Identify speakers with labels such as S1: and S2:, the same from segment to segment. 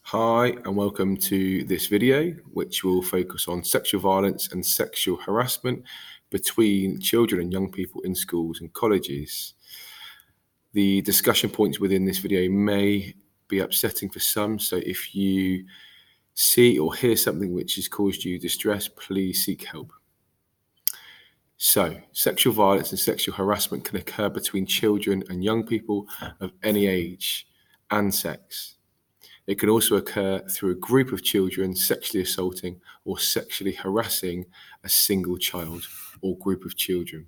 S1: Hi, and welcome to this video, which will focus on sexual violence and sexual harassment between children and young people in schools and colleges. The discussion points within this video may be upsetting for some, so if you see or hear something which has caused you distress, please seek help. So, sexual violence and sexual harassment can occur between children and young people of any age and sex. It can also occur through a group of children sexually assaulting or sexually harassing a single child or group of children.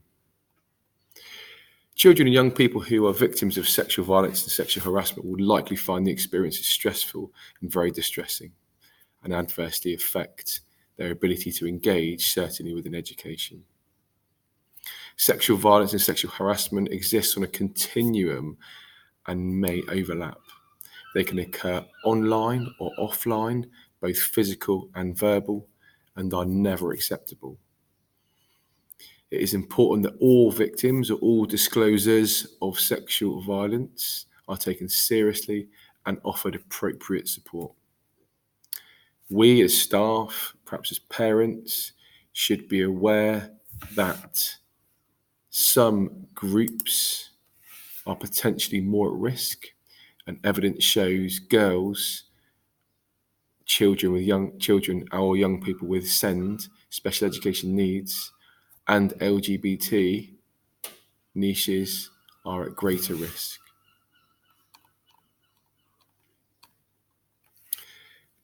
S1: Children and young people who are victims of sexual violence and sexual harassment will likely find the experiences stressful and very distressing and adversely affect their ability to engage, certainly within education. Sexual violence and sexual harassment exists on a continuum and may overlap. They can occur online or offline, both physical and verbal, and are never acceptable. It is important that all victims or all disclosures of sexual violence are taken seriously and offered appropriate support. We as staff, perhaps as parents, should be aware that some groups are potentially more at risk, and evidence shows children or young people with SEND, special education needs, and LGBT niches are at greater risk.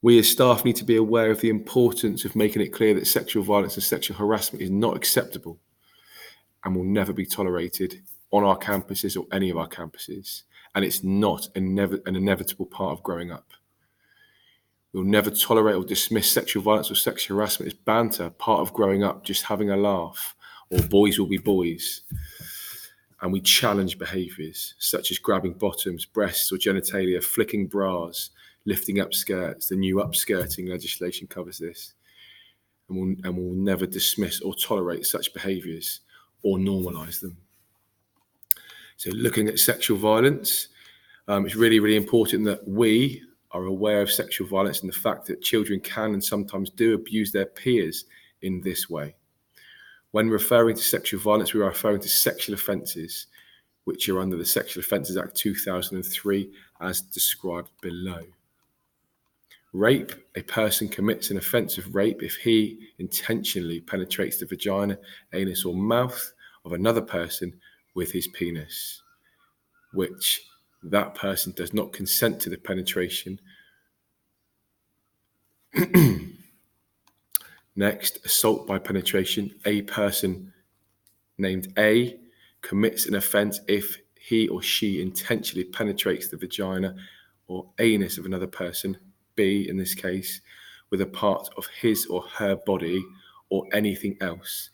S1: We as staff need to be aware of the importance of making it clear that sexual violence and sexual harassment is not acceptable and will never be tolerated on our campuses or any of our campuses. And it's not an inevitable part of growing up. We'll never tolerate or dismiss sexual violence or sexual harassment as banter, part of growing up, just having a laugh, or boys will be boys. And we challenge behaviours such as grabbing bottoms, breasts or genitalia, flicking bras, lifting up skirts. The new upskirting legislation covers this. And we'll never dismiss or tolerate such behaviours or normalise them. So looking at sexual violence, it's really, really important that we are aware of sexual violence and the fact that children can and sometimes do abuse their peers in this way. When referring to sexual violence, we are referring to sexual offences, which are under the Sexual Offences Act 2003, as described below. Rape: a person commits an offence of rape if he intentionally penetrates the vagina, anus or mouth of another person with his penis, which that person does not consent to the penetration. Next, assault by penetration. A person named A commits an offence if he or she intentionally penetrates the vagina or anus of another person, B in this case, with a part of his or her body or anything else.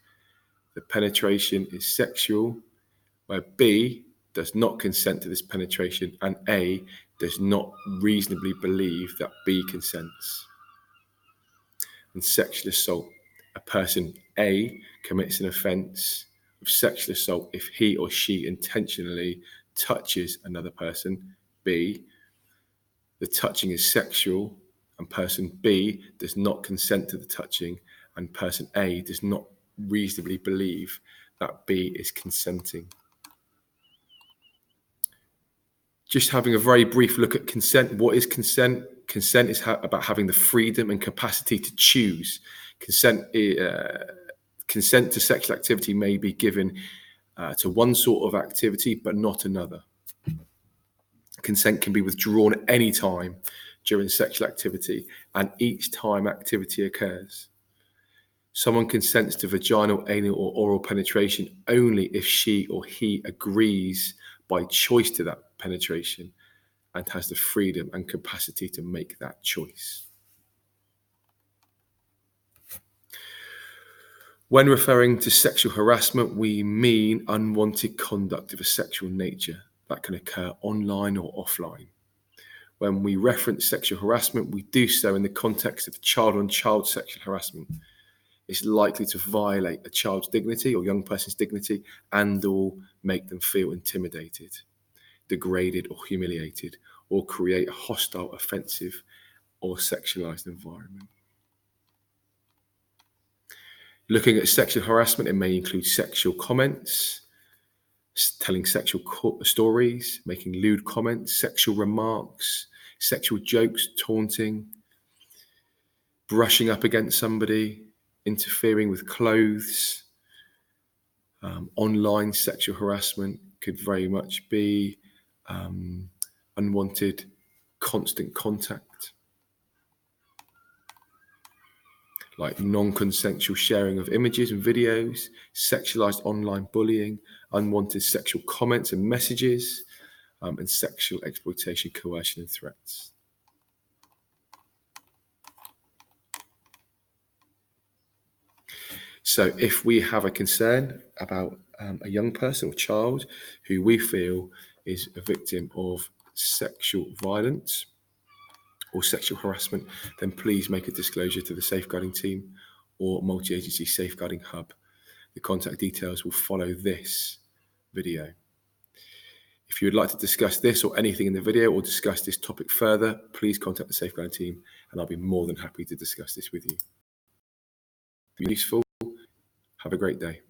S1: The penetration is sexual, where B does not consent to this penetration and A does not reasonably believe that B consents. And sexual assault: a person A commits an offence of sexual assault if he or she intentionally touches another person, B. The touching is sexual and person B does not consent to the touching and person A does not reasonably believe that B is consenting. Just having a very brief look at consent. What is consent? Consent is about having the freedom and capacity to choose. Consent to sexual activity may be given to one sort of activity, but not another. Consent can be withdrawn at any time during sexual activity, and each time activity occurs. Someone consents to vaginal, anal, or oral penetration only if she or he agrees by choice to that penetration and has the freedom and capacity to make that choice. When referring to sexual harassment, we mean unwanted conduct of a sexual nature that can occur online or offline. When we reference sexual harassment, we do so in the context of child-on-child sexual harassment. It's likely to violate a child's dignity or young person's dignity and or make them feel intimidated, degraded or humiliated, or create a hostile, offensive or sexualized environment. Looking at sexual harassment, it may include sexual comments, telling sexual stories, making lewd comments, sexual remarks, sexual jokes, taunting, brushing up against somebody, interfering with clothes. Online sexual harassment could very much be unwanted constant contact, like non-consensual sharing of images and videos, sexualized online bullying, unwanted sexual comments and messages, and sexual exploitation, coercion, and threats. So if we have a concern about a young person or child who we feel is a victim of sexual violence or sexual harassment, then please make a disclosure to the safeguarding team or multi-agency safeguarding hub. The contact details will follow this video. If you would like to discuss this or anything in the video or discuss this topic further, please contact the safeguarding team and I'll be more than happy to discuss this with you. If you're useful, have a great day.